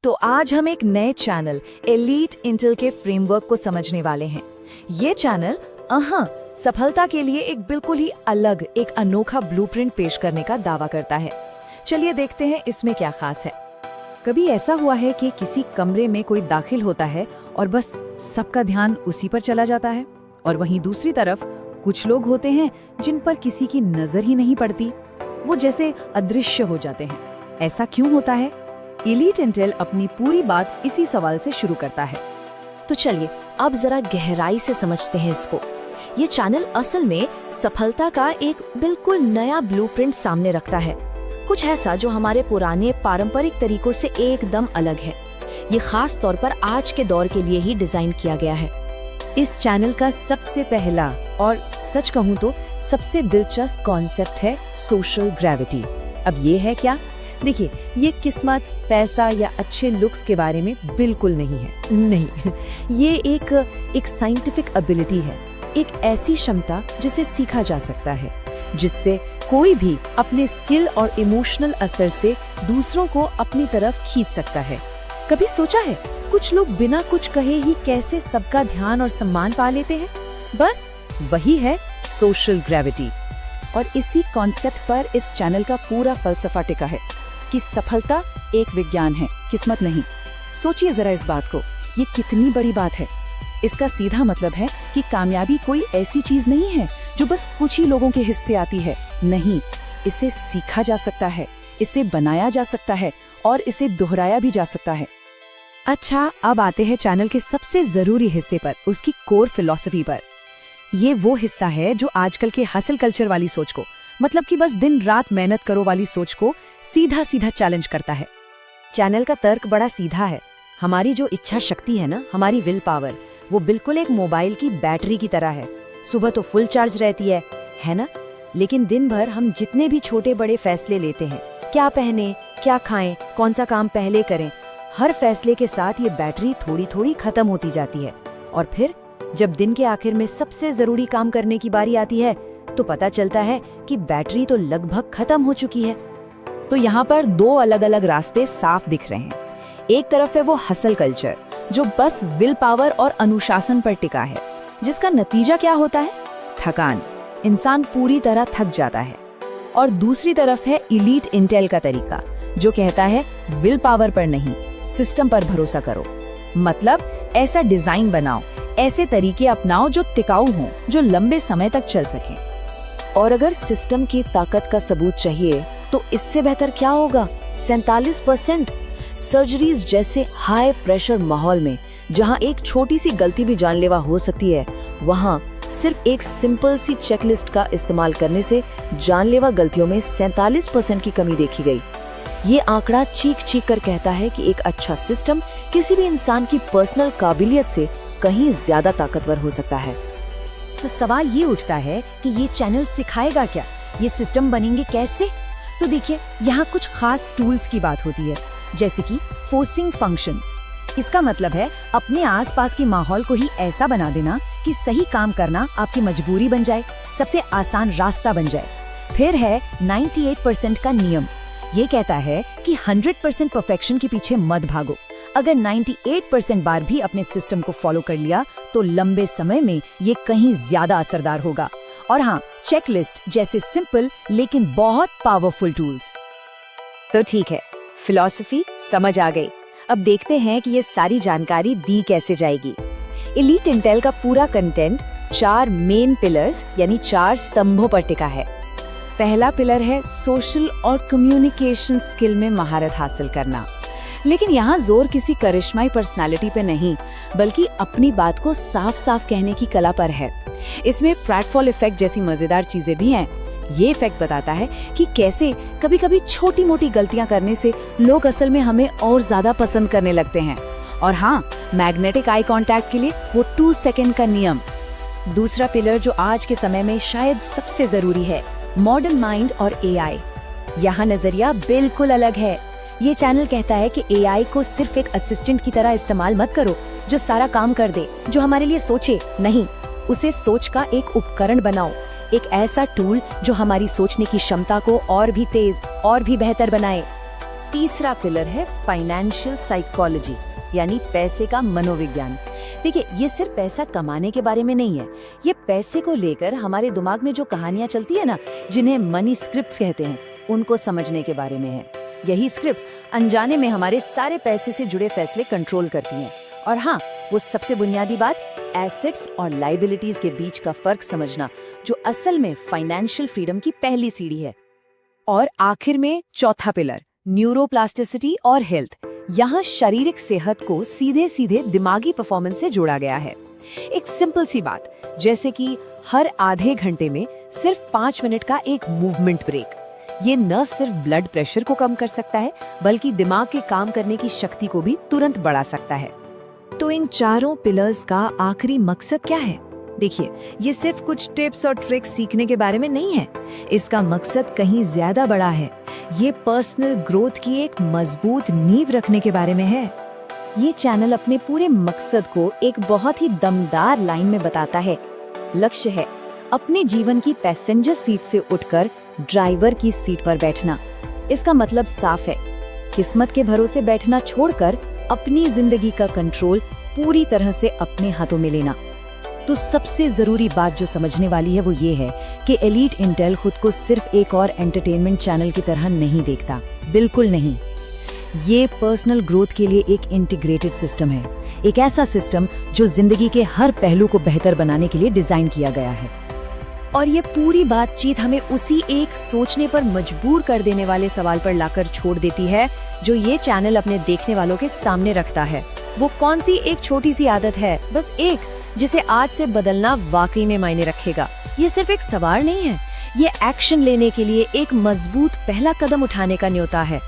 तो आज हम एक नए चैनल एलीट इंटेल के फ्रेमवर्क को समझने वाले हैं। ये चैनल सफलता के लिए एक बिल्कुल ही अलग, एक अनोखा ब्लूप्रिंट पेश करने का दावा करता है। चलिए देखते हैं इसमें क्या खास है। कभी ऐसा हुआ है कि किसी कमरे में कोई दाखिल होता है और बस सबका ध्यान उसी पर चला जाता है, और वहीं दूसरी तरफ कुछ लोग होते हैं जिन पर किसी की नजर ही नहीं पड़ती, वो जैसे अदृश्य हो जाते हैं। ऐसा क्यों होता है? एलीट इंटेल अपनी पूरी बात इसी सवाल से शुरू करता है। तो चलिए अब जरा गहराई से समझते हैं इसको। ये चैनल असल में सफलता का एक बिल्कुल नया ब्लूप्रिंट सामने रखता है, कुछ ऐसा जो हमारे पुराने पारंपरिक तरीकों से एकदम अलग है। ये खास तौर पर आज के दौर के लिए ही डिजाइन किया गया है। इस चैनल का सबसे पहला और सच कहूँ तो सबसे दिलचस्प कॉन्सेप्ट है सोशल ग्रेविटी। अब ये है क्या? देखिए, ये किस्मत, पैसा या अच्छे लुक्स के बारे में बिल्कुल नहीं है। नहीं, ये एक साइंटिफिक एबिलिटी है, एक ऐसी क्षमता जिसे सीखा जा सकता है, जिससे कोई भी अपने स्किल और इमोशनल असर से दूसरों को अपनी तरफ खींच सकता है। कभी सोचा है कुछ लोग बिना कुछ कहे ही कैसे सबका ध्यान और सम्मान पा लेते हैं? बस वही है सोशल ग्रेविटी। और इसी कॉन्सेप्ट पर इस चैनल का पूरा फलसफा टिका है कि सफलता एक विज्ञान है, किस्मत नहीं। सोचिए जरा इस बात को, ये कितनी बड़ी बात है। इसका सीधा मतलब है कि कामयाबी कोई ऐसी चीज नहीं है जो बस कुछ ही लोगों के हिस्से आती है। नहीं, इसे सीखा जा सकता है, इसे बनाया जा सकता है और इसे दोहराया भी जा सकता है। अच्छा, अब आते हैं चैनल के सबसे जरूरी हिस्से पर, उसकी कोर फिलॉसफी पर। ये वो हिस्सा है जो आजकल के हसल कल्चर वाली सोच को, मतलब कि बस दिन रात मेहनत करो वाली सोच को सीधा सीधा चैलेंज करता है। चैनल का तर्क बड़ा सीधा है। हमारी जो इच्छा शक्ति है ना, हमारी विल पावर, वो बिल्कुल एक मोबाइल की बैटरी की तरह है। सुबह तो फुल चार्ज रहती है ना? लेकिन दिन भर हम जितने भी छोटे बड़े फैसले लेते हैं, क्या पहने, क्या खाएं, कौन सा काम पहले करें, हर फैसले के साथ ये बैटरी थोड़ी थोड़ी खत्म होती जाती है। और फिर जब दिन के आखिर में सबसे जरूरी काम करने की बारी आती है तो पता चलता है कि बैटरी तो लगभग खत्म हो चुकी है। तो यहाँ पर दो अलग अलग रास्ते साफ दिख रहे हैं। एक तरफ है वो हसल कल्चर जो बस विल पावर और अनुशासन पर टिका है, जिसका नतीजा क्या होता है? थकान, इंसान पूरी तरह थक जाता है। और दूसरी तरफ है एलीट इंटेल का तरीका जो कहता है विल पावर पर नहीं, सिस्टम पर भरोसा करो। मतलब ऐसा डिजाइन बनाओ, ऐसे तरीके अपनाओ जो टिकाऊ हों, जो लंबे समय तक चल सकें। और अगर सिस्टम की ताकत का सबूत चाहिए तो इससे बेहतर क्या होगा? 47% सर्जरीज जैसे हाई प्रेशर माहौल में, जहां एक छोटी सी गलती भी जानलेवा हो सकती है, वहां सिर्फ एक सिंपल सी चेकलिस्ट का इस्तेमाल करने से जानलेवा गलतियों में 47% की कमी देखी गई। ये आंकड़ा चीख चीख कर कहता है कि एक अच्छा सिस्टम किसी भी इंसान की पर्सनल काबिलियत से कहीं ज्यादा ताकतवर हो सकता है। तो सवाल ये उठता है कि ये चैनल सिखाएगा क्या? ये सिस्टम बनेंगे कैसे? तो देखिए, यहाँ कुछ खास टूल्स की बात होती है, जैसे कि फोर्सिंग फंक्शंस। इसका मतलब है अपने आसपास के माहौल को ही ऐसा बना देना कि सही काम करना आपकी मजबूरी बन जाए, सबसे आसान रास्ता बन जाए। फिर है 98% का नियम। ये कहता है कि 100% परफेक्शन के पीछे मत भागो। अगर 98% बार भी अपने सिस्टम को फॉलो कर लिया तो लंबे समय में ये कहीं ज्यादा असरदार होगा। और हाँ, चेकलिस्ट जैसे सिंपल लेकिन बहुत पावरफुल टूल्स। तो ठीक है, फिलॉसफी समझ आ गई। अब देखते हैं कि ये सारी जानकारी दी कैसे जाएगी। एलीट इंटेल का पूरा कंटेंट 4 मेन पिलर्स यानी 4 स्तंभों पर टिका है। पहला पिलर है सोशल और कम्युनिकेशन स्किल में महारत हासिल करना। लेकिन यहाँ जोर किसी करिश्माई पर्सनालिटी पे नहीं, बल्कि अपनी बात को साफ साफ कहने की कला पर है। इसमें प्रेटफॉल इफेक्ट जैसी मजेदार चीजें भी हैं। ये इफेक्ट बताता है कि कैसे कभी कभी छोटी मोटी गलतियां करने से लोग असल में हमें और ज्यादा पसंद करने लगते हैं। और हाँ, मैग्नेटिक आई कांटेक्ट के लिए वो 2 सेकंड का नियम। दूसरा पिलर जो आज के समय में शायद सबसे जरूरी है, मॉडर्न माइंड और एआई। यहाँ नजरिया बिल्कुल अलग है। ये चैनल कहता है कि एआई को सिर्फ एक असिस्टेंट की तरह इस्तेमाल मत करो जो सारा काम कर दे, जो हमारे लिए सोचे। नहीं, उसे सोच का एक उपकरण बनाओ, एक ऐसा टूल जो हमारी सोचने की क्षमता को और भी तेज और भी बेहतर बनाए। तीसरा पिलर है फाइनेंशियल साइकोलॉजी, यानी पैसे का मनोविज्ञान। देखिए, ये सिर्फ पैसा कमाने के बारे में नहीं है, ये पैसे को लेकर हमारे दिमाग में जो कहानियां चलती है ना, जिन्हें मनी स्क्रिप्ट्स कहते हैं, उनको समझने के बारे में है। यही स्क्रिप्ट्स अनजाने में हमारे सारे पैसे से जुड़े फैसले कंट्रोल करती हैं। और हाँ, वो सबसे बुनियादी बात, एसेट्स और लायबिलिटीज के बीच का फर्क समझना, जो असल में फाइनेंशियल फ्रीडम की पहली सीढ़ी है। और आखिर में चौथा पिलर, न्यूरोप्लास्टिसिटी और हेल्थ। यहाँ शारीरिक सेहत को सीधे सीधे दिमागी परफॉर्मेंस से जोड़ा गया है। एक सिंपल सी बात, जैसे कि हर आधे घंटे में सिर्फ 5 मिनट का एक मूवमेंट ब्रेक, ये न सिर्फ ब्लड प्रेशर को कम कर सकता है, बल्कि दिमाग के काम करने की शक्ति को भी तुरंत बढ़ा सकता है। तो इन चारों पिलर्स का आखिरी मकसद क्या है? देखिए, ये सिर्फ कुछ टिप्स और ट्रिक्स सीखने के बारे में नहीं है, इसका मकसद कहीं ज्यादा बड़ा है। ये पर्सनल ग्रोथ की एक मजबूत नींव रखने के बारे में है। ये चैनल अपने पूरे मकसद को एक बहुत ही दमदार लाइन में बताता है। लक्ष्य है अपने जीवन की पैसेंजर सीट से उठकर ड्राइवर की सीट पर बैठना। इसका मतलब साफ है, किस्मत के भरोसे बैठना छोड़कर अपनी जिंदगी का कंट्रोल पूरी तरह से अपने हाथों में लेना। तो सबसे जरूरी बात जो समझने वाली है वो ये है कि एलीट इंटेल खुद को सिर्फ एक और एंटरटेनमेंट चैनल की तरह नहीं देखता, बिल्कुल नहीं। ये पर्सनल ग्रोथ के लिए एक इंटीग्रेटेड सिस्टम है, एक ऐसा सिस्टम जो जिंदगी के हर पहलू को बेहतर बनाने के लिए डिजाइन किया गया है। और ये पूरी बातचीत हमें उसी एक सोचने पर मजबूर कर देने वाले सवाल पर लाकर छोड़ देती है जो ये चैनल अपने देखने वालों के सामने रखता है। वो कौन सी एक छोटी सी आदत है, बस एक, जिसे आज से बदलना वाकई में मायने रखेगा। ये सिर्फ एक सवाल नहीं है, ये एक्शन लेने के लिए एक मजबूत पहला कदम उठाने का न्योता है।